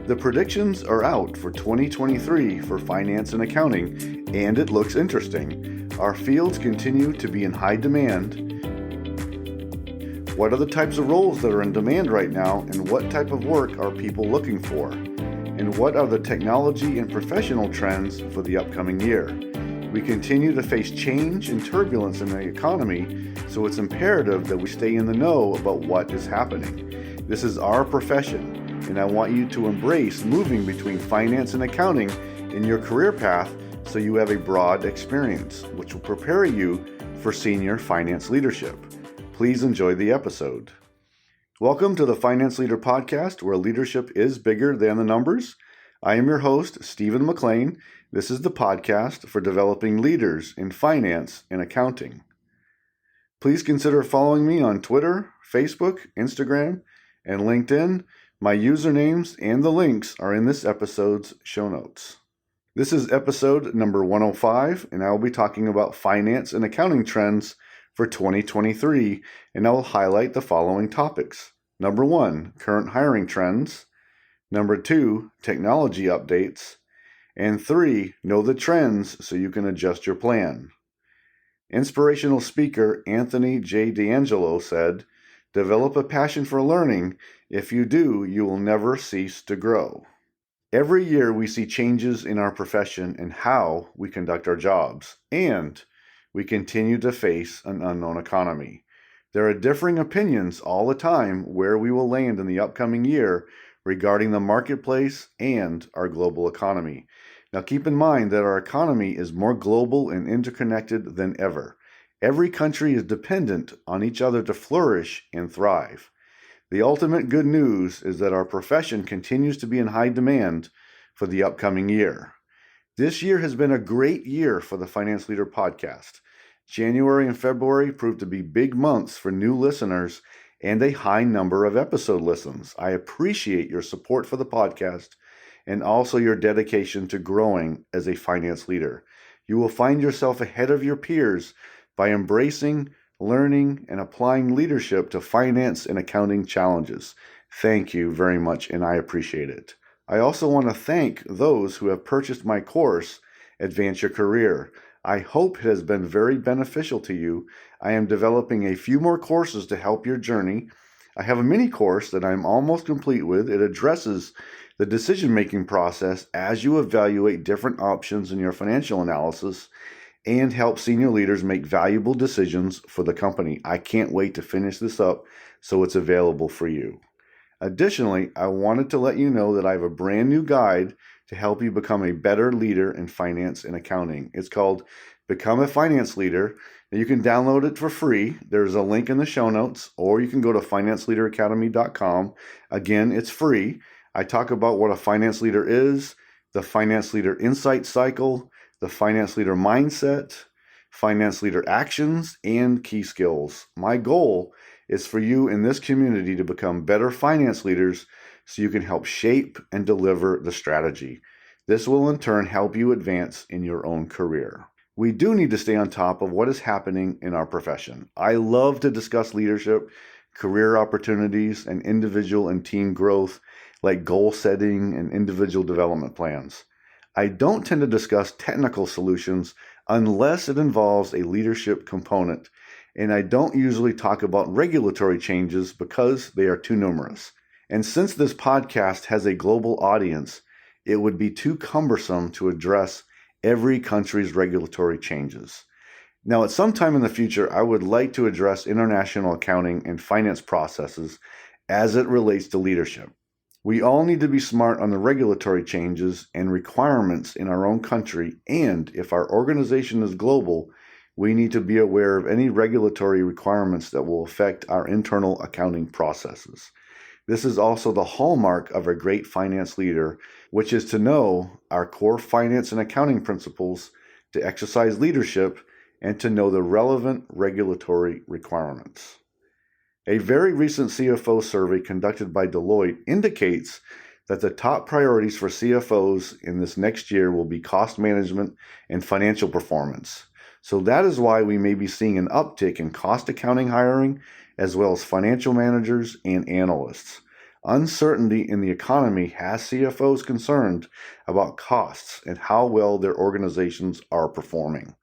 The predictions are out for 2023 for finance and accounting, and it looks interesting. Our fields continue to be in high demand. What are the types of roles that are in demand right now, and what type of work are people looking for? And what are the technology and professional trends for the upcoming year? We continue to face change and turbulence in the economy, so it's imperative that we stay in the know about what is happening. This is our profession, and I want you to embrace moving between finance and accounting in your career path so you have a broad experience, which will prepare you for senior finance leadership. Please enjoy the episode. Welcome to the Finance Leader Podcast, where leadership is bigger than the numbers. I am your host, Stephen McLean. This is the podcast for developing leaders in finance and accounting. Please consider following me on Twitter, Facebook, Instagram, and LinkedIn. My usernames and the links are in this episode's show notes. This is episode number 105, and I will be talking about finance and accounting trends for 2023, and I will highlight the following topics. Number 1, current hiring trends. Number 2, technology updates. And 3, know the trends so you can adjust your plan. Inspirational speaker Anthony J. D'Angelo said, "Develop a passion for learning. If you do, you will never cease to grow." Every year we see changes in our profession and how we conduct our jobs, and we continue to face an unknown economy. There are differing opinions all the time where we will land in the upcoming year regarding the marketplace and our global economy. Now keep in mind that our economy is more global and interconnected than ever. Every country is dependent on each other to flourish and thrive. The ultimate good news is that our profession continues to be in high demand for the upcoming year. This year has been a great year for the Finance Leader Podcast. January and February proved to be big months for new listeners and a high number of episode listens. I appreciate your support for the podcast and also your dedication to growing as a finance leader. You will find yourself ahead of your peers by embracing, learning, and applying leadership to finance and accounting challenges. Thank you very much, and I appreciate it. I also want to thank those who have purchased my course, Advance Your Career. I hope it has been very beneficial to you. I am developing a few more courses to help your journey. I have a mini course that I'm almost complete with. It addresses the decision-making process as you evaluate different options in your financial analysis and help senior leaders make valuable decisions for the company. I can't wait to finish this up so it's available for you. Additionally, I wanted to let you know that I have a brand new guide to help you become a better leader in finance and accounting. It's called Become a Finance Leader. Now, you can download it for free. There's a link in the show notes, or you can go to financeleaderacademy.com. Again, it's free. I talk about what a finance leader is, the finance leader insight cycle, the finance leader mindset, finance leader actions, and key skills. My goal is for you in this community to become better finance leaders so you can help shape and deliver the strategy. This will in turn help you advance in your own career. We do need to stay on top of what is happening in our profession. I love to discuss leadership, career opportunities, and individual and team growth, like goal setting and individual development plans. I don't tend to discuss technical solutions unless it involves a leadership component, and I don't usually talk about regulatory changes because they are too numerous. And since this podcast has a global audience, it would be too cumbersome to address every country's regulatory changes. Now, at some time in the future, I would like to address international accounting and finance processes as it relates to leadership. We all need to be smart on the regulatory changes and requirements in our own country, and if our organization is global, we need to be aware of any regulatory requirements that will affect our internal accounting processes. This is also the hallmark of a great finance leader, which is to know our core finance and accounting principles, to exercise leadership, and to know the relevant regulatory requirements. A very recent CFO survey conducted by Deloitte indicates that the top priorities for CFOs in this next year will be cost management and financial performance. So that is why we may be seeing an uptick in cost accounting hiring, as well as financial managers and analysts. Uncertainty in the economy has CFOs concerned about costs and how well their organizations are performing.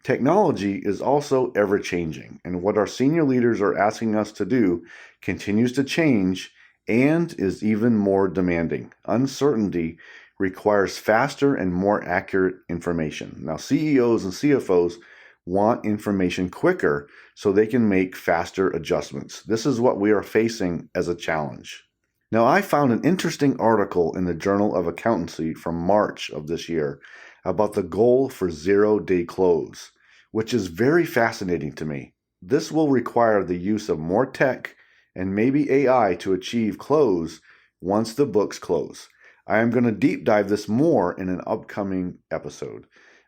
Technology is also ever-changing, and what our senior leaders are asking us to do continues to change and is even more demanding. Uncertainty requires faster and more accurate information. Now, CEOs and CFOs want information quicker so they can make faster adjustments. This is what we are facing as a challenge. Now, I found an interesting article in the Journal of Accountancy from March of this year about the goal for zero-day close, which is very fascinating to me. This will require the use of more tech and maybe AI to achieve close once the books close. I am going to deep dive this more in an upcoming episode.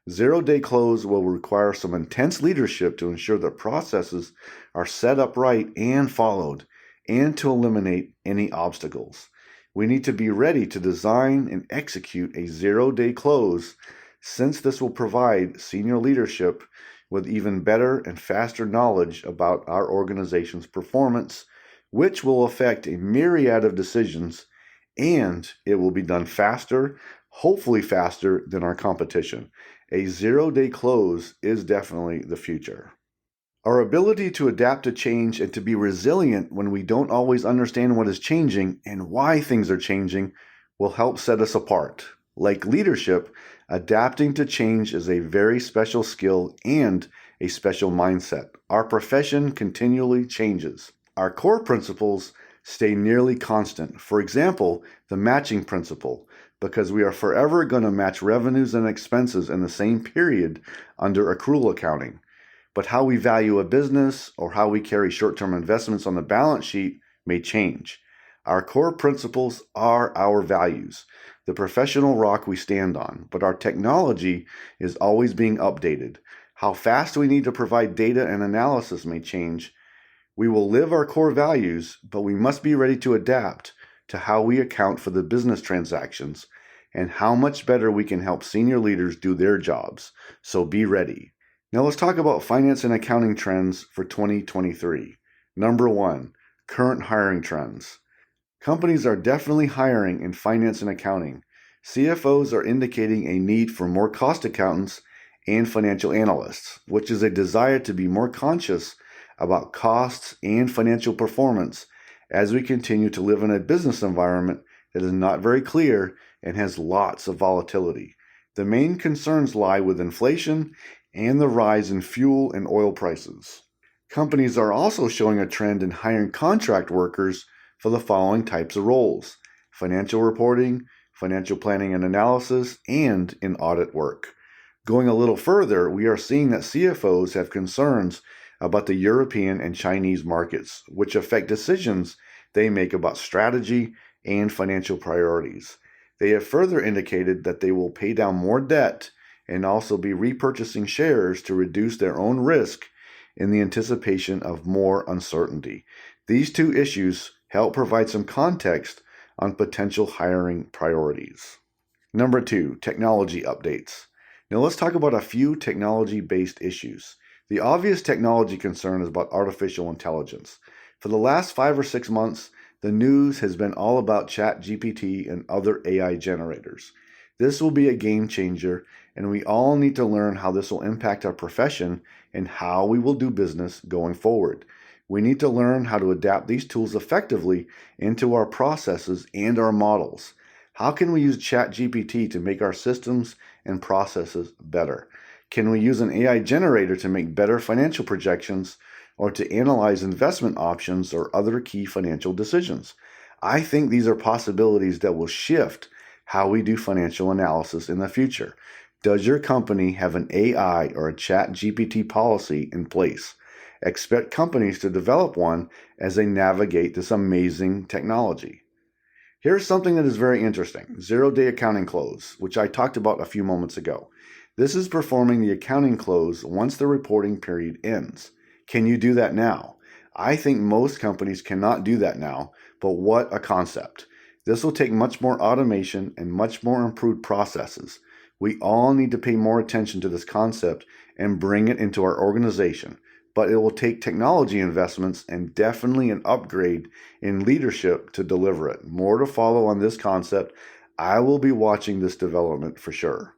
Zero-day close will require some intense leadership to ensure that processes are set up right and followed, and to eliminate any obstacles. We need to be ready to design and execute a zero-day close, since this will provide senior leadership with even better and faster knowledge about our organization's performance, which will affect a myriad of decisions, and it will be done faster, hopefully faster than our competition. A zero-day close is definitely the future. Our ability to adapt to change and to be resilient when we don't always understand what is changing and why things are changing will help set us apart. Like leadership, adapting to change is a very special skill and a special mindset. Our profession continually changes. Our core principles stay nearly constant. For example, the matching principle, because we are forever going to match revenues and expenses in the same period under accrual accounting. But how we value a business or how we carry short-term investments on the balance sheet may change. Our core principles are our values, the professional rock we stand on, but our technology is always being updated. How fast we need to provide data and analysis may change. We will live our core values, but we must be ready to adapt to how we account for the business transactions and how much better we can help senior leaders do their jobs. So be ready. Now let's talk about finance and accounting trends for 2023. Number 1, current hiring trends. Companies are definitely hiring in finance and accounting. CFOs are indicating a need for more cost accountants and financial analysts, which is a desire to be more conscious about costs and financial performance as we continue to live in a business environment that is not very clear and has lots of volatility. The main concerns lie with inflation and the rise in fuel and oil prices. Companies are also showing a trend in hiring contract workers for the following types of roles: financial reporting, financial planning and analysis, and in audit work. Going a little further, we are seeing that CFOs have concerns about the European and Chinese markets, which affect decisions they make about strategy and financial priorities. They have further indicated that they will pay down more debt and also be repurchasing shares to reduce their own risk in the anticipation of more uncertainty. These two issues help provide some context on potential hiring priorities. Number 2, technology updates. Now let's talk about a few technology-based issues. The obvious technology concern is about artificial intelligence. For the last 5 or 6 months, the news has been all about ChatGPT and other AI generators. This will be a game changer, and we all need to learn how this will impact our profession and how we will do business going forward. We need to learn how to adapt these tools effectively into our processes and our models. How can we use ChatGPT to make our systems and processes better? Can we use an AI generator to make better financial projections or to analyze investment options or other key financial decisions? I think these are possibilities that will shift how we do financial analysis in the future. Does your company have an AI or a ChatGPT policy in place? Expect companies to develop one as they navigate this amazing technology. Here's something that is very interesting: zero-day accounting close, which I talked about a few moments ago. This is performing the accounting close once the reporting period ends. Can you do that now? I think most companies cannot do that now, but what a concept. This will take much more automation and much more improved processes. We all need to pay more attention to this concept and bring it into our organization. but it will take technology investments and definitely an upgrade in leadership to deliver it. More to follow on this concept. I will be watching this development for sure.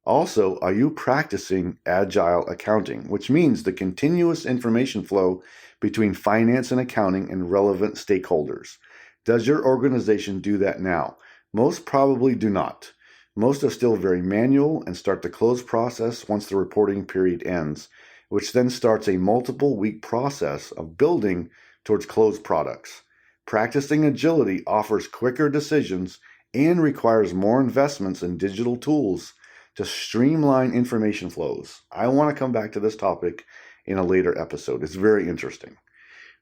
Also, are you practicing agile accounting, which means the continuous information flow between finance and accounting and relevant stakeholders? Does your organization do that now? Most probably do not. Most are still very manual and start the close process once the reporting period ends, which then starts a multiple week process of building towards closed products. Practicing agility offers quicker decisions and requires more investments in digital tools to streamline information flows. I want to come back to this topic in a later episode. It's very interesting.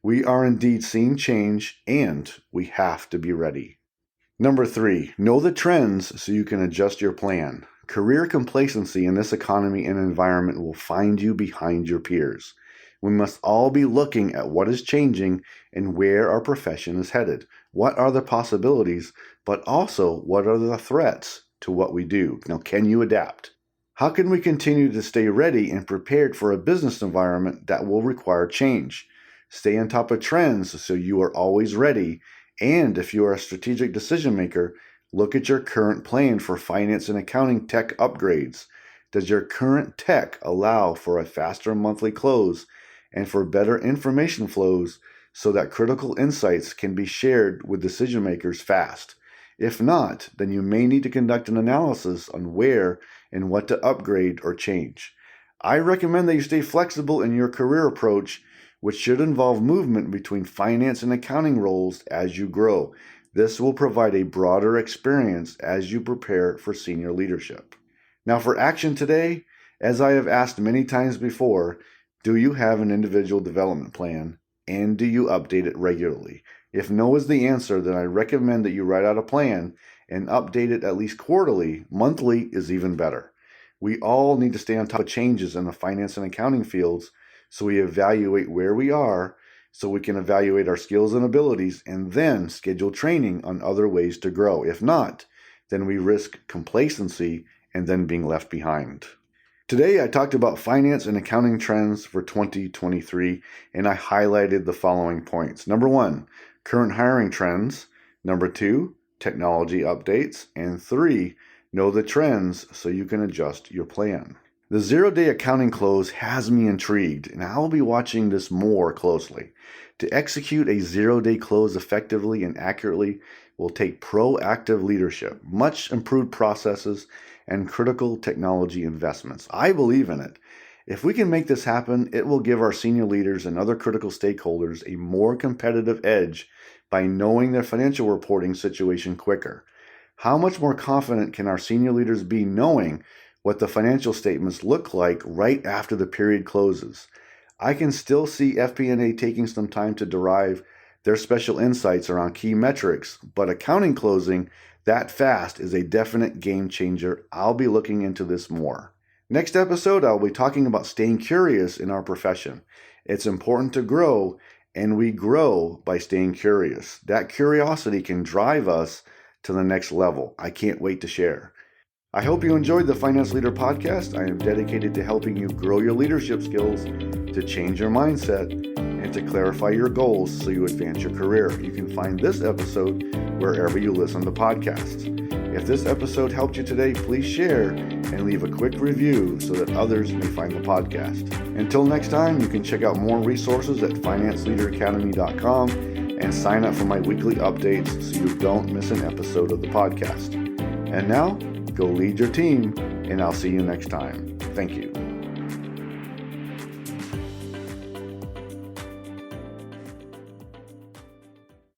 We are indeed seeing change, and we have to be ready. Number 3, know the trends so you can adjust your plan. Career complacency in this economy and environment will find you behind your peers. We must all be looking at what is changing and where our profession is headed. What are the possibilities, but also what are the threats to what we do? Now, can you adapt? How can we continue to stay ready and prepared for a business environment that will require change? Stay on top of trends so you are always ready. And if you are a strategic decision maker, look at your current plan for finance and accounting tech upgrades. Does your current tech allow for a faster monthly close and for better information flows so that critical insights can be shared with decision makers fast? If not, then you may need to conduct an analysis on where and what to upgrade or change. I recommend that you stay flexible in your career approach, which should involve movement between finance and accounting roles as you grow. This will provide a broader experience as you prepare for senior leadership. Now for action today, as I have asked many times before, do you have an individual development plan, and do you update it regularly? If no is the answer, then I recommend that you write out a plan and update it at least quarterly. Monthly is even better. We all need to stay on top of changes in the finance and accounting fields, so we evaluate where we are, so we can evaluate our skills and abilities, and then schedule training on other ways to grow. If not, then we risk complacency and then being left behind. Today, I talked about finance and accounting trends for 2023, and I highlighted the following points. Number 1, current hiring trends. Number 2, technology updates. And 3, know the trends so you can adjust your plan. The 0-day accounting close has me intrigued, and I'll be watching this more closely. To execute a 0-day close effectively and accurately will take proactive leadership, much improved processes, and critical technology investments. I believe in it. If we can make this happen, it will give our senior leaders and other critical stakeholders a more competitive edge by knowing their financial reporting situation quicker. How much more confident can our senior leaders be knowing what the financial statements look like right after the period closes? I can still see FP&A taking some time to derive their special insights around key metrics, but accounting closing that fast is a definite game changer. I'll be looking into this more. Next episode, I'll be talking about staying curious in our profession. It's important to grow, and we grow by staying curious. That curiosity can drive us to the next level. I can't wait to share. I hope you enjoyed the Finance Leader Podcast. I am dedicated to helping you grow your leadership skills, to change your mindset, and to clarify your goals so you advance your career. You can find this episode wherever you listen to podcasts. If this episode helped you today, please share and leave a quick review so that others may find the podcast. Until next time, you can check out more resources at financeleaderacademy.com and sign up for my weekly updates so you don't miss an episode of the podcast. And now, go lead your team, and I'll see you next time. Thank you.